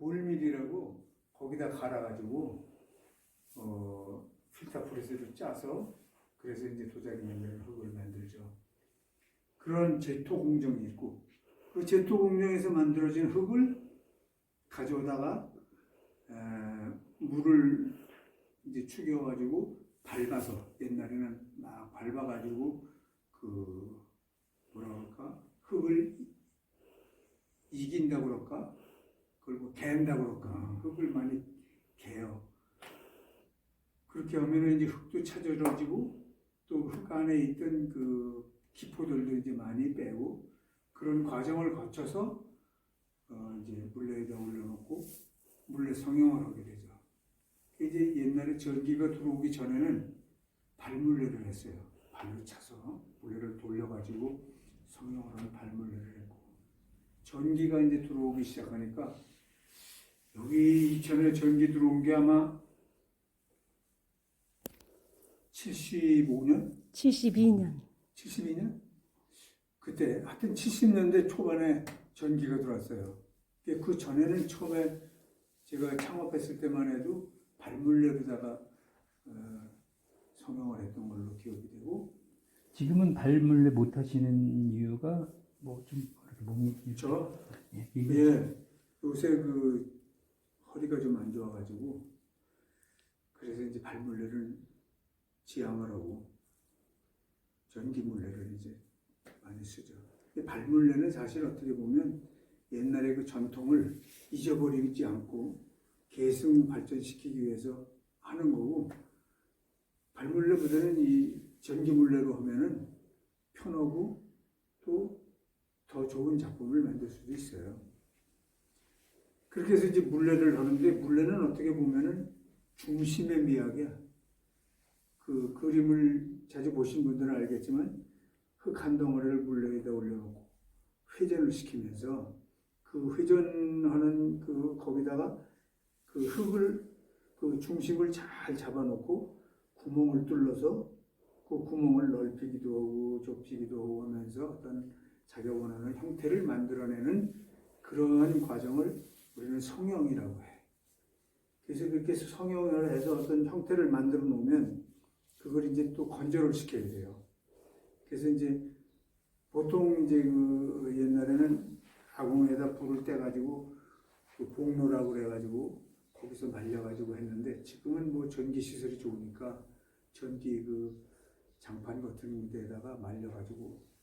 몰밀이라고 거기다 갈아가지고 필타프레스로 짜서 그래서 이제 도자기 만드는 흙을 만들죠. 그런 제토 공정이 있고 그 제토 공정에서 만들어진 흙을 가져오다가 물을 이제 축여가지고 밟아서 옛날에는 막 밟아가지고 그 뭐라 그럴까 흙을 이긴다 그럴까 그걸 뭐 갠다 그럴까 흙을 많이 개요. 그렇게 하면은 이제 흙도 차져지고 또 흙 안에 있던 그 기포들도 이제 많이 빼고 그런 과정을 거쳐서 이제 물레에다 올려놓고 물레 성형을 하게 되죠. 이제 옛날에 전기가 들어오기 전에는 발물레를 했어요. 발로 차서 물레를 돌려가지고 성형을 하는 발물레를 했고 전기가 이제 들어오기 시작하니까 여기 이천에 전기 들어온 게 아마 75년? 72년. 72년? 그때 하여튼 70년대 초반에 전기가 들어왔어요. 그 전에는 처음에 제가 창업했을 때만 해도 발물레로다가 성형을 했던 걸로 기억이 되고 지금은 발물레 못 하시는 이유가 뭐 좀 그렇게 몸이 예, 요새 그 허리가 좀 안 좋아가지고 그래서 이제 발물레를 지향을 하고 전기물레를 이제 많이 쓰죠. 발물레는 사실 어떻게 보면 옛날의 그 전통을 잊어버리지 않고 계승 발전시키기 위해서 하는 거고 발물레보다는 이 전기물레로 하면은 편하고 또 더 좋은 작품을 만들 수도 있어요. 그렇게 해서 이제 물레를 하는데 물레는 어떻게 보면은 중심의 미학이야. 그 그림을 자주 보신 분들은 알겠지만 흙 한 덩어리를 물레에다 올려놓고 회전을 시키면서 그 회전하는 그 거기다가 그 흙을 그 중심을 잘 잡아놓고 구멍을 뚫러서 그 구멍을 넓히기도 하고 좁히기도 하고 하면서 어떤 자기가 원하는 형태를 만들어내는 그러한 과정을 우리는 성형이라고 해. 그래서 그렇게 성형을 해서 어떤 형태를 만들어 놓으면 그걸 이제 또 건조를 시켜야 돼요. 그래서 이제 보통 이제 그 옛날에는 아궁에다 불을 떼가지고 그 복로라고 그래가지고 거기서 말려가지고 했는데 지금은 뭐 전기 시설이 좋으니까 전기 그 장판 같은 데다가 말려가지고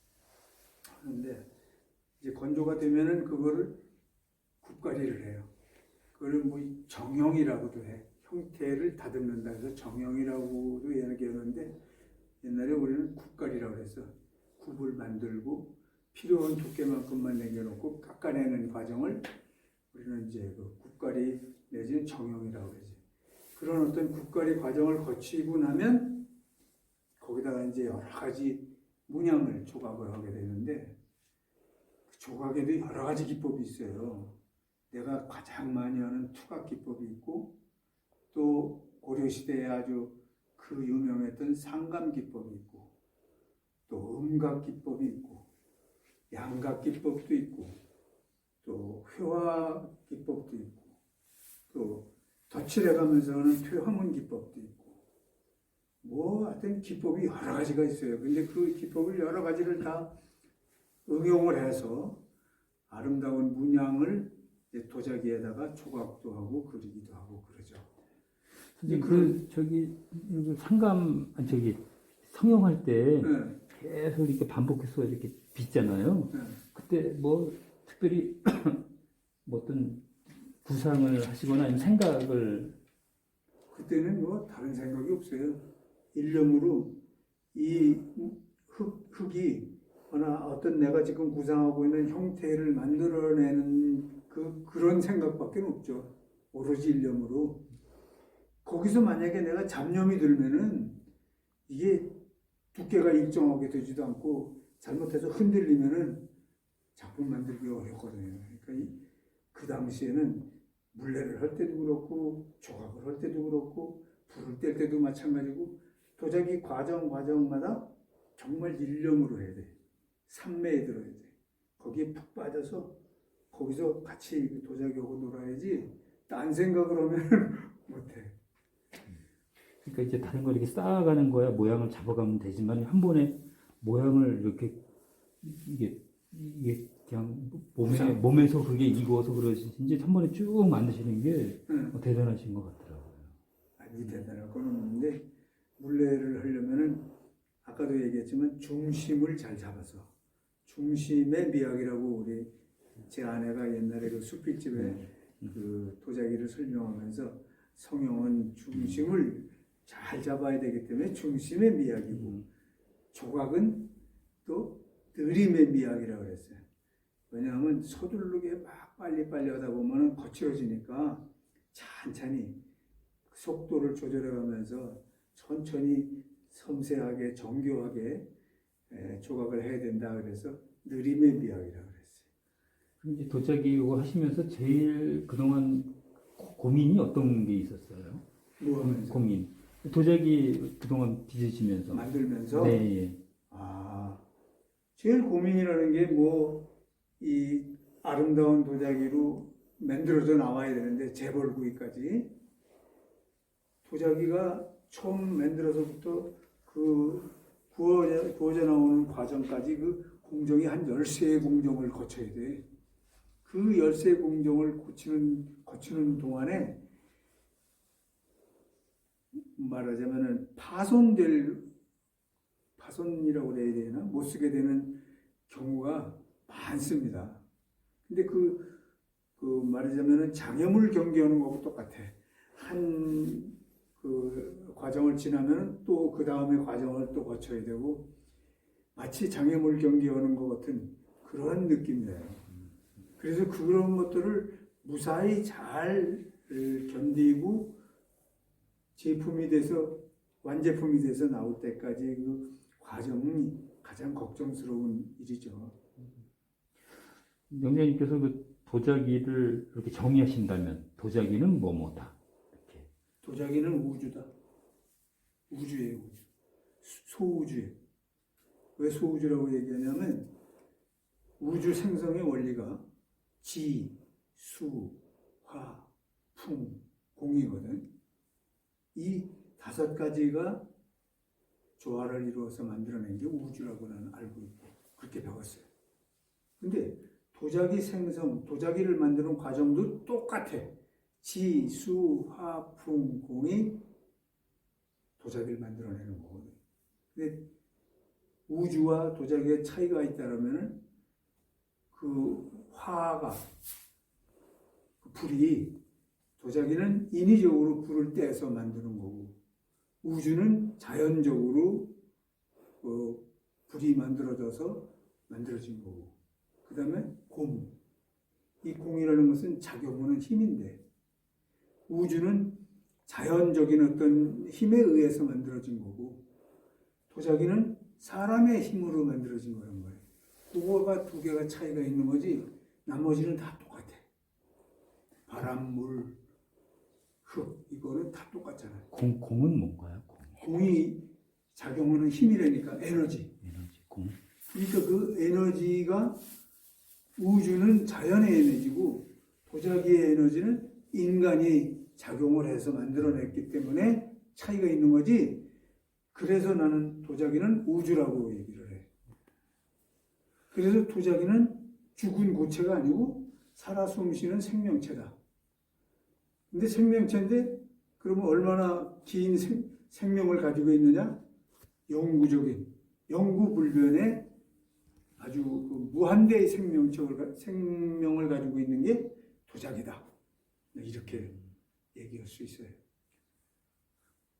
하는데 이제 건조가 되면은 그거를 굽가리를 해요. 그걸 뭐 정형이라고도 해. 형태를 다듬는다 해서 정형이라고도 얘기하는데 옛날에 우리는 굽가리라고 해서 굽을 만들고 필요한 두께만큼만 남겨놓고 깎아내는 과정을 우리는 이제 그 굽가리 내지는 정형이라고 그러지. 그런 어떤 굽가리 과정을 거치고 나면 거기다가 이제 여러 가지 문양을 조각을 하게 되는데 그 조각에도 여러 가지 기법이 있어요. 내가 가장 많이 하는 투각 기법이 있고 또 고려시대에 아주 그 유명했던 상감 기법이 있고 또 음각 기법이 있고 양각 기법도 있고 또 회화 기법도 있고 또 덧칠해 가면서 하는 퇴화문 기법도 있고 뭐 하여튼 기법이 여러 가지가 있어요. 근데 그 기법을 여러 가지를 다 응용을 해서 아름다운 문양을 도자기에다가 조각도 하고 그리기도 하고 그러죠. 선생님 상감 성형할 때 네. 계속 이렇게 반복해서 이렇게 빚잖아요. 네. 그때 뭐 특별히 뭐 어떤 구상을 하시거나 아니면 생각을 그때는 뭐 다른 생각이 없어요. 일념으로 이 흙이 어떤 내가 지금 구상하고 있는 형태를 만들어내는 그런 생각밖에 없죠. 오로지 일념으로. 거기서 만약에 내가 잡념이 들면은 이게 두께가 일정하게 되지도 않고 잘못해서 흔들리면은 작품 만들기 어렵거든요. 그러니까 그 당시에는 물레를 할 때도 그렇고 조각을 할 때도 그렇고 불을 뗄 때도 마찬가지고 도자기 과정마다 정말 일념으로 해야 돼. 삼매에 들어야 돼. 거기에 푹 빠져서 거기서 같이 도자기하고 놀아야지 딴 생각을 하면 못해. 그러니까 이제 다른 걸 이렇게 쌓아가는 거야 모양을 잡아가면 되지만 한 번에 모양을 이렇게 이게 그냥 몸에서 그게 익어서 그러신지 한 번에 쭉 만드시는 게 응. 대단하신 것 같더라고요. 아니 대단할 건 없는데 물레를 하려면은 아까도 얘기했지만 중심을 잘 잡아서 중심의 미학이라고 우리 제 아내가 옛날에 그 숲길집에 그 도자기를 설명하면서 성형은 중심을 잘 잡아야 되기 때문에 중심의 미학이고 조각은 또 느림의 미학이라고 그랬어요. 왜냐하면 서두르게 막 빨리빨리 하다 보면 거칠어지니까 찬찬히 속도를 조절해가면서 천천히 섬세하게 정교하게 조각을 해야 된다 그래서 느림의 미학이라고 그랬어요. 그럼 이제 도자기 이거 하시면서 제일 그동안 고민이 어떤 게 있었어요? 뭐 하면서? 고민. 도자기 그동안 빚으시면서 만들면서 네, 예. 제일 고민이라는 게 뭐 이 아름다운 도자기로 만들어져 나와야 되는데 재벌구이까지 도자기가 처음 만들어서부터 그 구워져 나오는 과정까지 그 공정이 한 13의 공정을 거쳐야 돼. 그 13의 공정을 거치는 동안에 말하자면은 파손이라고 그래야 되나? 못 쓰게 되는 경우가 많습니다. 근데 말하자면은 장애물 경계하는 거하고 똑같아. 그 과정을 지나면 또 그 다음에 과정을 또 거쳐야 되고 마치 장애물 경계하는 것 같은 그런 느낌이에요. 그래서 그런 것들을 무사히 잘 견디고 제품이 돼서 완제품이 돼서 나올 때까지 그 과정이 가장 걱정스러운 일이죠. 명장님께서 그 도자기를 이렇게 정의하신다면 도자기는 뭐뭐다. 이렇게. 도자기는 우주다. 우주예요, 우주. 소우주예요. 왜 소우주라고 얘기하냐면 우주 생성의 원리가 지, 수, 화, 풍, 공이거든. 이 5가지가 조화를 이루어서 만들어낸 게 우주라고 나는 알고 있고 그렇게 배웠어요. 근데 도자기 생성, 도자기를 만드는 과정도 똑같아. 지, 수, 화, 풍, 공이 도자기를 만들어내는 거거든요. 근데 우주와 도자기의 차이가 있다면 그 화가 그 불이 도자기는 인위적으로 불을 떼서 만드는 거고 우주는 자연적으로 불이 만들어져서 만들어진 거고 그 다음에 공. 이 공이라는 것은 작용하는 힘인데 우주는 자연적인 어떤 힘에 의해서 만들어진 거고 도자기는 사람의 힘으로 만들어진 거란 말이에요. 그거가 2개가 차이가 있는 거지 나머지는 다 똑같아. 바람, 물, 흙 이거는 다 똑같잖아요. 공은 뭔가요? 공이 작용하는 힘이라니까 에너지. 공. 그러니까 그 에너지가 우주는 자연의 에너지고 도자기의 에너지는 인간이 작용을 해서 만들어냈기 때문에 차이가 있는 거지. 그래서 나는 도자기는 우주라고 얘기를 해. 그래서 도자기는 죽은 고체가 아니고 살아 숨쉬는 생명체다. 근데 생명체인데 그러면 얼마나 긴 생명을 가지고 있느냐? 영구적인, 영구불변의 아주 그 무한대의 생명을 가지고 있는 게 도자기다. 이렇게 얘기할 수 있어요.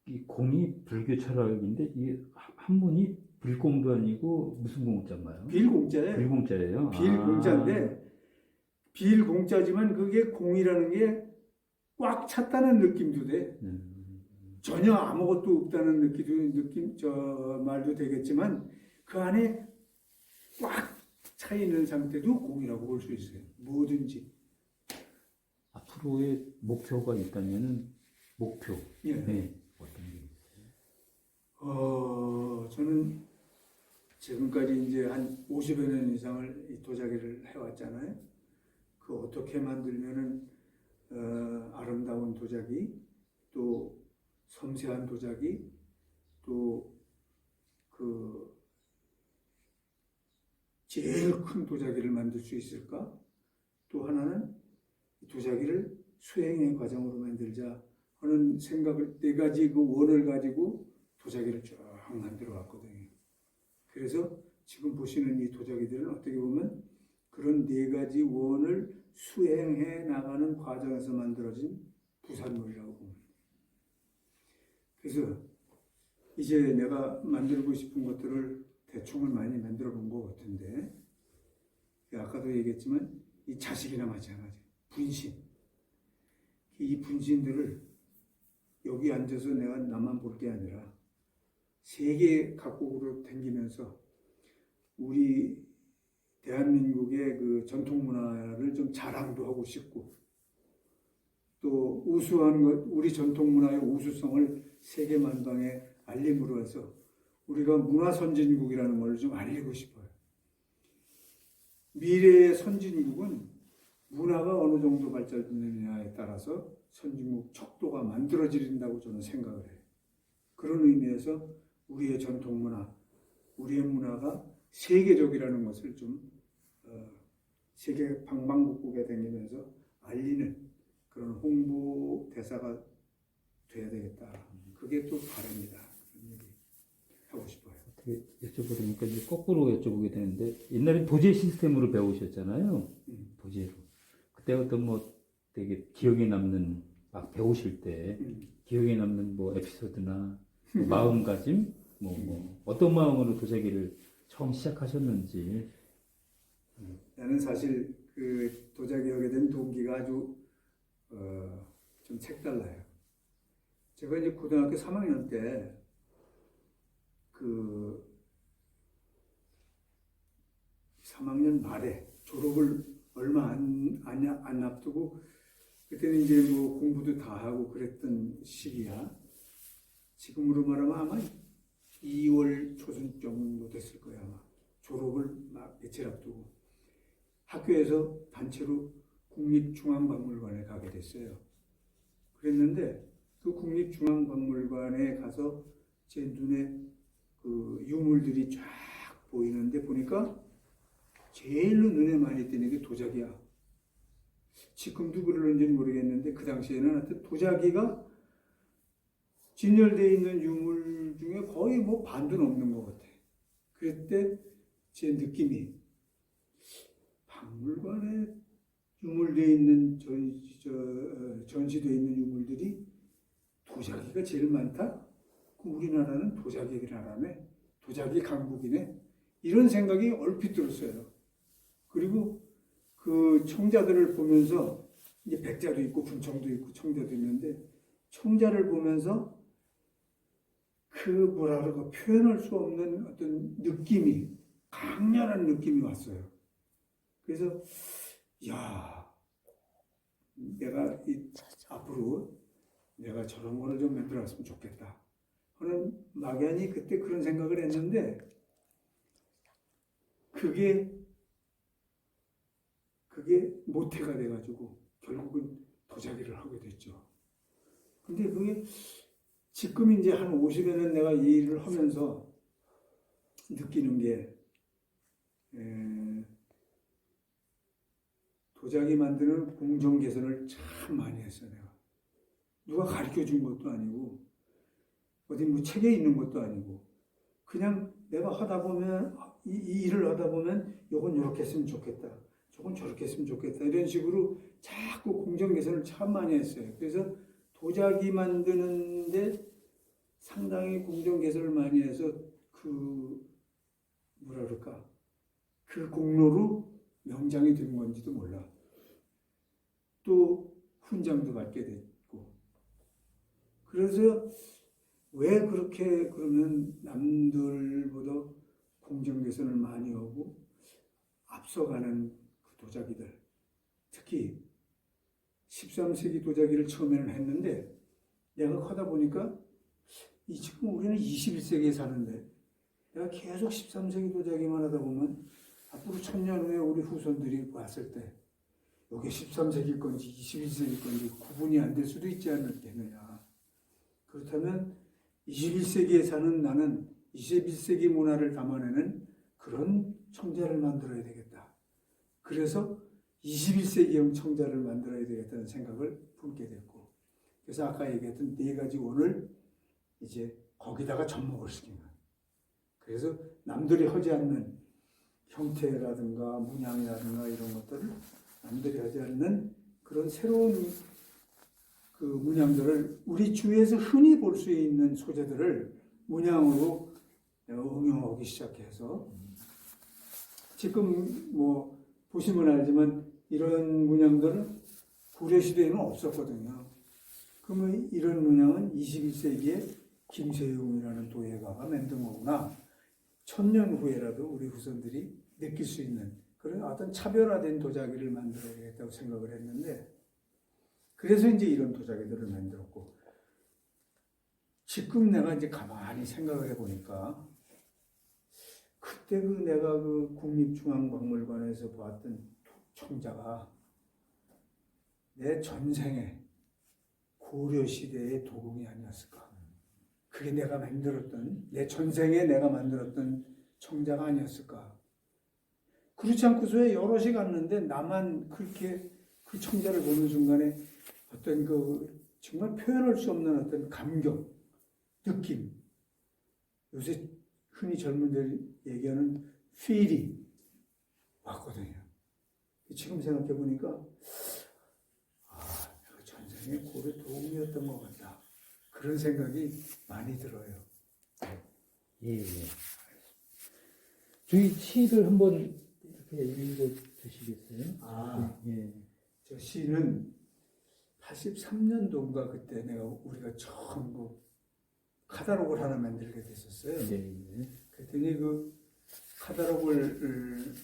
이 공이 불교 철학인데 이게 한문이 불공도 아니고 무슨 공자인가요? 빌공자예요. 빌공자예요. 빌공자인데 빌공자지만 그게 공이라는 게 꽉 찼다는 느낌도 돼. 전혀 아무것도 없다는 말도 되겠지만 그 안에 꽉 차 있는 상태도 공이라고 볼 수 있어요. 뭐든지. 앞으로의 목표가 있다면은 목표. 예. 네. 어떤 게 있어요? 저는 지금까지 이제 한 50여 년 이상을 이 도자기를 해왔잖아요. 그 그 어떻게 만들면은 아름다운 도자기, 또 섬세한 도자기, 또 그 제일 큰 도자기를 만들 수 있을까? 또 하나는 도자기를 수행의 과정으로 만들자 하는 생각을, 네 가지 그 원을 가지고 도자기를 쭉 만들어 왔거든요. 그래서 지금 보시는 이 도자기들은 어떻게 보면 그런 네 가지 원을 수행해 나가는 과정에서 만들어진 부산물이라고 봅니다. 그래서 이제 내가 만들고 싶은 것들을 대충은 많이 만들어 본 것 같은데, 아까도 얘기했지만 이 자식이나 마찬가지, 분신. 이 분신들을 여기 앉아서 내가 나만 볼 게 아니라 세계 각국으로 다니면서 우리 대한민국의 그 전통 문화를 좀 자랑도 하고 싶고, 또 우수한 것, 우리 전통 문화의 우수성을 세계 만방에 알림으로 해서 우리가 문화 선진국이라는 걸 좀 알리고 싶어요. 미래의 선진국은 문화가 어느 정도 발전되느냐에 따라서 선진국 척도가 만들어진다고 저는 생각을 해요. 그런 의미에서 우리의 전통 문화, 우리의 문화가 세계적이라는 것을 좀 세계 방방곡곡에 다니면서 알리는 그런 홍보 대사가 돼야 되겠다. 그게 또 바람이다. 그런 얘기 하고 싶어요. 어떻게 여쭤보니까 이제 거꾸로 여쭤보게 되는데, 옛날에 도제 시스템으로 배우셨잖아요. 도제로. 그때 어떤 뭐 되게 기억에 남는, 막 배우실 때 기억에 남는 뭐 에피소드나 뭐 마음가짐, 뭐 어떤 마음으로 도자기를 처음 시작하셨는지. 나는 사실 그 도자기 하게 된 동기가 아주 좀 색달라요. 제가 이제 고등학교 3학년 때 그 3학년 말에 졸업을 얼마 안 앞두고, 그때는 이제 뭐 공부도 다 하고 그랬던 시기야. 지금으로 말하면 아마 2월 초순 정도 됐을 거야. 아마 졸업을 막 며칠 앞두고 학교에서 단체로 국립중앙박물관에 가게 됐어요. 그랬는데 그 국립중앙박물관에 가서 제 눈에 그 유물들이 쫙 보이는데, 보니까 제일로 눈에 많이 띄는 게 도자기야. 지금도 그러는지는 모르겠는데 그 당시에는 하여튼 도자기가 진열되어 있는 유물 중에 거의 뭐 반도 넘는 것 같아. 그때 제 느낌이, 박물관에 유물되어 있는 전시되어 있는 유물들이 도자기가 제일 많다? 우리나라는 도자기 나라네, 도자기 강국이네, 이런 생각이 얼핏 들었어요. 그리고 그 청자들을 보면서, 이제 백자도 있고 군청도 있고 청자도 있는데, 청자를 보면서 그 뭐라 그럴까, 표현할 수 없는 어떤 느낌이, 강렬한 느낌이 왔어요. 그래서 야, 내가 앞으로 내가 저런 거를 좀 만들었으면 좋겠다 하는 막연히 그때 그런 생각을 했는데, 그게 모태가 돼가지고 결국은 도자기를 하게 됐죠. 근데 그게 지금 이제 한 50여 년 내가 이 일을 하면서 느끼는 게, 도자기 만드는 공정 개선을 참 많이 했어요. 내가 누가 가르쳐 준 것도 아니고 어디 뭐 책에 있는 것도 아니고, 그냥 내가 하다 보면 이 일을 하다 보면 요건 이렇게 했으면 좋겠다, 저건 저렇게 했으면 좋겠다, 이런 식으로 자꾸 공정 개선을 참 많이 했어요. 그래서 도자기 만드는데 상당히 공정 개선을 많이 해서 그 뭐라 그럴까, 그 공로로 명장이 된 건지도 몰라. 또 훈장도 받게 됐고. 그래서 왜 그렇게 그러면 남들보다 공정 개선을 많이 하고 앞서가는 그 도자기들, 특히 13세기 도자기를 처음에는 했는데, 내가 하다 보니까 지금 우리는 21세기에 사는데 내가 계속 13세기 도자기만 하다 보면 앞으로 1000년 후에 우리 후손들이 왔을 때 이게 13세기 건지 21세기 건지 구분이 안 될 수도 있지 않겠느냐. 그렇다면 21세기에 사는 나는 21세기 문화를 담아내는 그런 청자를 만들어야 되겠다. 그래서 21세기형 청자를 만들어야 되겠다는 생각을 품게 됐고, 그래서 아까 얘기했던 4가지 원을 이제 거기다가 접목을 시킨 거예요. 그래서 남들이 하지 않는 형태라든가 문양이라든가 이런 것들을 남들이 하지 않는 그런 새로운 그 문양들을 우리 주위에서 흔히 볼 수 있는 소재들을 문양으로 응용하기 시작해서 지금 뭐 보시면 알지만 이런 문양들은 고려시대에는 없었거든요. 그러면 이런 문양은 21세기에 김세용이라는 도예가가 만든 거구나. 1000년 후에라도 우리 후손들이 느낄 수 있는 그런 어떤 차별화된 도자기를 만들어야 되겠다고 생각을 했는데, 그래서 이제 이런 도자기들을 만들었고, 지금 내가 이제 가만히 생각을 해보니까 그때 내가 그 국립중앙박물관에서 보았던 청자가 내 전생에 고려시대의 도공이 아니었을까. 그게 내가 만들었던, 내 전생에 내가 만들었던 청자가 아니었을까. 그렇지 않고서 여럿이 갔는데 나만 그렇게 그 청자를 보는 순간에 어떤 그 정말 표현할 수 없는 어떤 감격, 느낌. 요새 흔히 젊은들 얘기하는 필이 왔거든요. 지금 생각해 보니까 내가 전생에 고려 도움이었던 것 같다. 그런 생각이 많이 들어요. 예, 예. 저희 시를 한번 이렇게 읽어 주시겠어요? 예. 저 시는 83년도인가 그때 우리가 처음 그 카다록을 하나 만들게 됐었어요. 네. 그랬더니 그 카다록을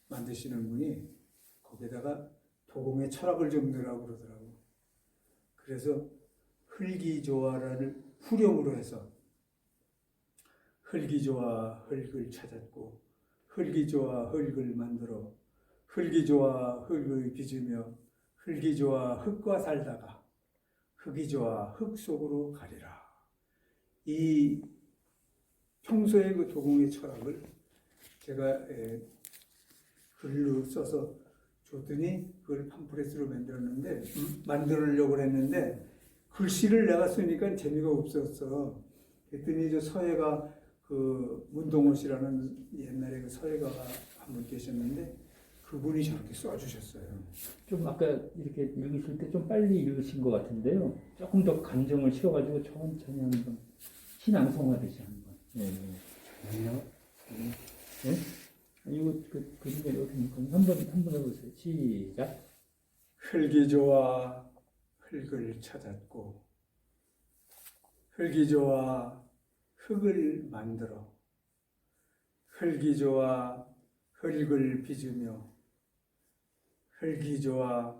만드시는 분이 거기다가 도공의 철학을 좀 넣으라고 그러더라고. 그래서 흙이조화를 후렴으로 해서 흙이조화 흙을 찾았고, 흙이조화 흙을 만들어, 흙이조화 흙을 빚으며, 흙이조화 흙과 살다가 흙이조화 흙 속으로 가리라. 이 평소의 그 도공의 철학을 제가 글로 써서 줬더니 그걸 팜프레스로 만들려고 했는데 글씨를 내가 쓰니까 재미가 없었어. 그랬더니 저 서예가 그 문동호 씨라는 옛날에 그 서예가가 한 분 계셨는데 그분이 저렇게 써주셨어요. 좀 아까 이렇게 읽으실 때 좀 빨리 읽으신 것 같은데요. 조금 더 감정을 실어가지고 천천히 한번 신앙송하듯이 한번. 예. 아니요. 예? 이거 그림이 어떻게 한번 해보세요. 시작. 흙이 좋아 흙을 찾았고, 흙이 좋아 흙을 만들어, 흙이 좋아 흙을 빚으며, 흙이 좋아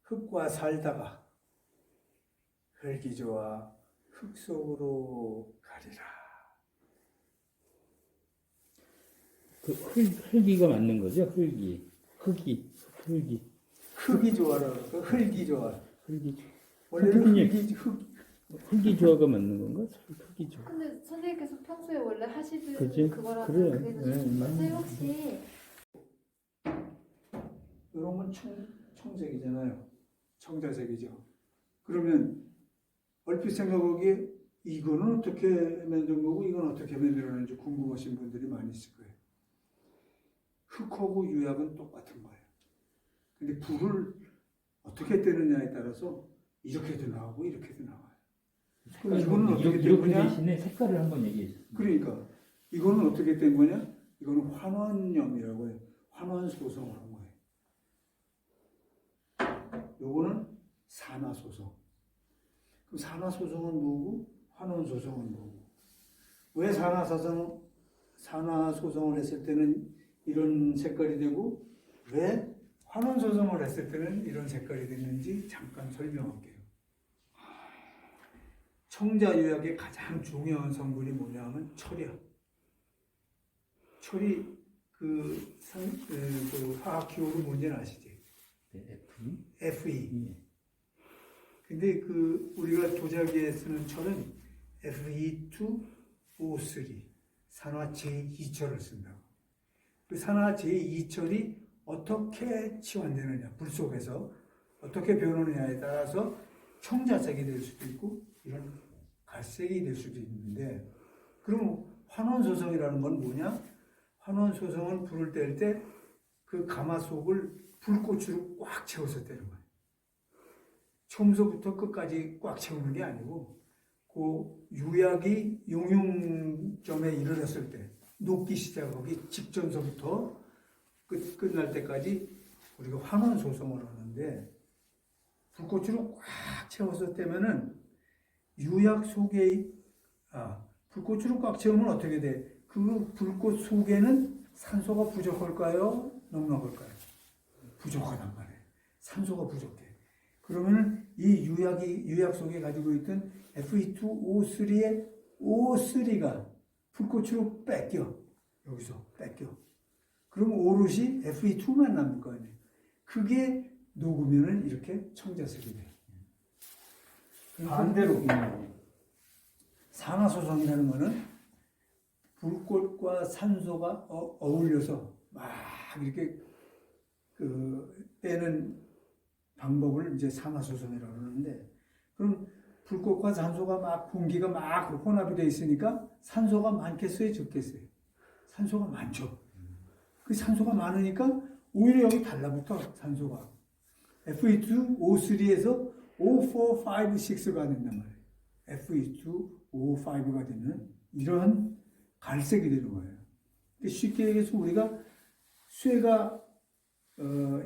흙과 살다가 흙이 좋아 흙 속으로 가리라. 그 흙이가 맞는 거죠? 흙이 흙이 좋아라고. 흙이 좋아. 원래는 흙이 좋아가 맞는 건가? 흙이 좋아. 근데 선생님께서 평소에 원래 하시던 그치? 그거랑 그래. 그게 더 좋은 것 같아요. 혹시 이런 건 청색이잖아요. 청자색이죠. 그러면 얼핏 생각하기에 이거는 어떻게 만든 거고 이건 어떻게 만들었는지 궁금하신 분들이 많이 있을 거예요. 흙하고 유약은 똑같은 거예요. 근데 불을 어떻게 떼느냐에 따라서 이렇게도 나오고 이렇게도 나와요. 그럼 이거는 어떻게 된 거냐? 대신에 색깔을 한번 얘기해 주세요. 그러니까 이거는 어떻게 된 거냐? 이거는 환원염이라고 해요. 환원 소송을 한 거예요. 요거는 산화 소송. 그럼 산화 소송은 뭐고 환원 소송은 뭐고? 왜 산화 소송을 했을 때는 이런 색깔이 되고 왜 환원 소송을 했을 때는 이런 색깔이 됐는지 잠깐 설명할게요. 청자유약의 가장 중요한 성분이 뭐냐 하면 철이야. 철이 그 화학 기호로 뭔지는 아시지? 네, FE. FE. 예. 근데 그 우리가 도자기에 쓰는 철은 FE2O3 산화 제2철을 쓴다고. 그 산화 제2철이 어떻게 치환되느냐, 불 속에서 어떻게 변하느냐에 따라서 청자색이 될 수도 있고 이런 갈색이 될 수도 있는데, 그럼 환원소성이라는 건 뭐냐? 환원소성은 불을 뗄 때 그 가마속을 불꽃으로 꽉 채워서 떼는 거예요. 처음서부터 끝까지 꽉 채우는 게 아니고 그 유약이 용융점에 이르렀을 때 녹기 시작하기 직전서부터 끝날 때까지 우리가 환원소성을 하는데, 불꽃으로 꽉 채워서 떼면은 유약 속에 불꽃으로 꽉 채우면 어떻게 돼? 그 불꽃 속에는 산소가 부족할까요? 넉넉할까요? 부족하단 말이에요. 산소가 부족해. 그러면은 이 유약 속에 가지고 있던 Fe2O3의 O3가 불꽃으로 뺏겨. 여기서 뺏겨. 그럼 오롯이 Fe2만 남을 거 아니에요. 그게 녹으면은 이렇게 청자색이 돼요. 반대로 산화소성이라는 거는 불꽃과 산소가 어울려서 막 이렇게 떼는 방법을 이제 산화소성이라고 하는데, 그럼 불꽃과 산소가 막 공기가 막 혼합이 되어 있으니까 산소가 많겠어요, 적겠어요? 산소가 많죠. 그 산소가 많으니까 오히려 여기 달라붙어. 산소가 Fe2O3에서 O4, 5, 6가 된단 말이에요. Fe2O5가 되는 이러한 갈색이 되는 거예요. 쉽게 얘기해서 우리가 쇠가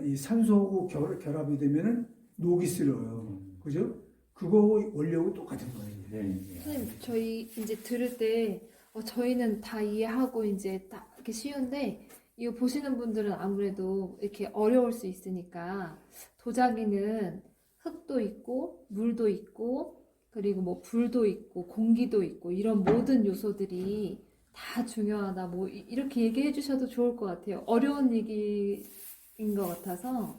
이 산소하고 결합이 되면은 녹이 슬어요. 그죠? 그거 원료하고 똑같은 거예요. 네. 선생님, 저희 이제 들을 때 저희는 다 이해하고 이제 다 이렇게 쉬운데, 이거 보시는 분들은 아무래도 이렇게 어려울 수 있으니까, 도자기는 흙도 있고 물도 있고 그리고 뭐 불도 있고 공기도 있고 이런 모든 요소들이 다 중요하다, 뭐 이렇게 얘기해 주셔도 좋을 것 같아요. 어려운 얘기인 것 같아서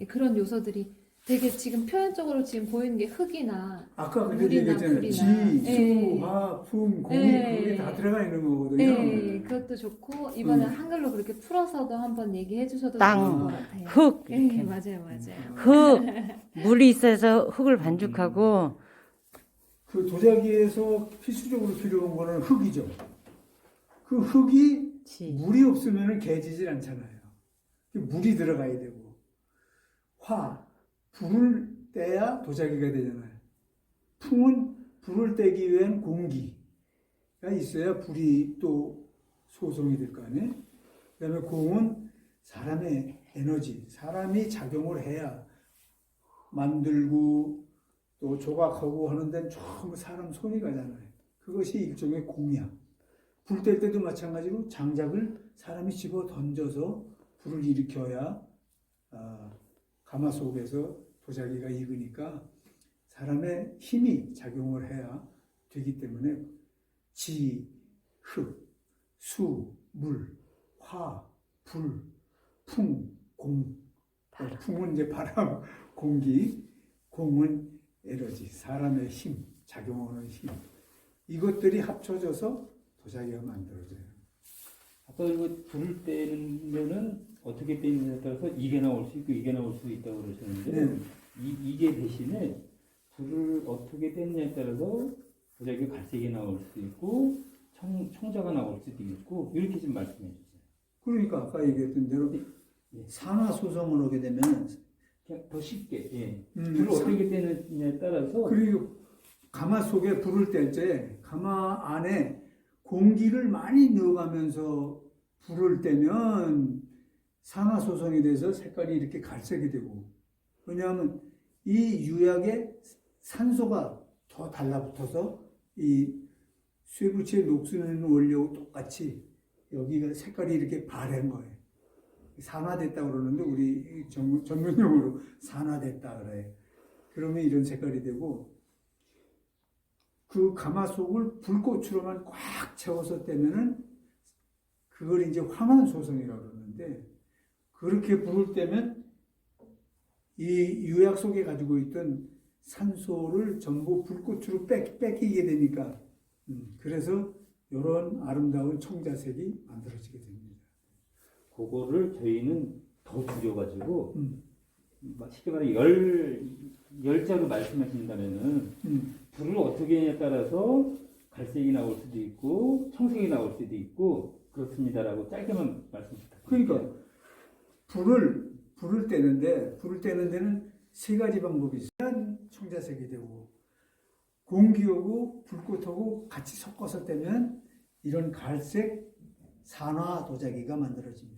그런 요소들이 되게 지금 표현적으로 지금 보이는 게 흙이나 아까 그때 물이나 얘기했잖아요. 불이나 지, 수, 예. 화, 풍, 공기 예. 그게 다 들어가 있는 거거든요. 네, 그것도 좋고 이번에 한글로 그렇게 풀어서도 한번 얘기해 주셔도 땅, 좋을 것 같아요. 흙, 네, 이렇게. 맞아요. 흙, 물이 있어서 흙을 반죽하고, 그 도자기에서 필수적으로 필요한 거는 흙이죠. 그 흙이 지. 물이 없으면 개지질 않잖아요. 물이 들어가야 되고, 불을 떼야 도자기가 되잖아요. 풍은 불을 떼기 위한 공기가 있어야 불이 또 소성이 될 거 아니에요. 그 다음에 공은 사람의 에너지, 사람이 작용을 해야 만들고 또 조각하고 하는 데는 전부 사람 손이 가잖아요. 그것이 일종의 공이야. 불 뗄 때도 마찬가지로 장작을 사람이 집어 던져서 불을 일으켜야 가마 속에서 도자기가 익으니까 사람의 힘이 작용을 해야 되기 때문에 지, 흙, 수, 물, 화, 불, 풍, 공. 풍은 이제 바람, 공기, 공은 에너지, 사람의 힘, 작용하는 힘. 이것들이 합쳐져서 도자기가 만들어져요. 아까 이거 불을 떼는 어떻게 떼느냐에 따라서 이게 나올 수 있고 이게 나올 수 있다고 그러셨는데 네. 이게 대신에 불을 어떻게 떼느냐에 따라서 도자기가 갈색이 나올 수도 있고 청자가 나올 수도 있고 이렇게 좀 말씀해 주세요. 그러니까 아까 얘기했던 대로 산화소성을 하게 되면 그냥 더 쉽게 불을 어떻게 떼느냐에 따라서 그리고 가마 속에 불을 뗄 때 가마 안에 공기를 많이 넣어가면서 불을 떼면 산화소성이 돼서 색깔이 이렇게 갈색이 되고, 왜냐하면 이 유약에 산소가 더 달라붙어서 이 쇠붙이에 녹슬는 원료하고 똑같이 여기가 색깔이 이렇게 바랜 거예요. 산화됐다 그러는데 우리 전문용어로 산화됐다 그래요. 그러면 이런 색깔이 되고, 그 가마속을 불꽃으로만 꽉 채워서 떼면은 그걸 이제 황원소성이라고 그러는데, 그렇게 불을 떼면 이 유약 속에 가지고 있던 산소를 전부 불꽃으로 뺏기게 되니까 그래서 이런 아름다운 청자색이 만들어지게 됩니다. 그거를 저희는 더 줄여가지고 쉽게 말해 열자로 말씀하신다면은 불을 어떻게 하냐에 따라서 갈색이 나올 수도 있고 청색이 나올 수도 있고 그렇습니다라고 짧게만 말씀 부탁드립니다. 그러니까 불을 떼는데 불을 떼는 데는 세 가지 방법이 있어요. 청자색이 되고 공기하고 불꽃하고 같이 섞어서 떼면 이런 갈색 산화 도자기가 만들어집니다.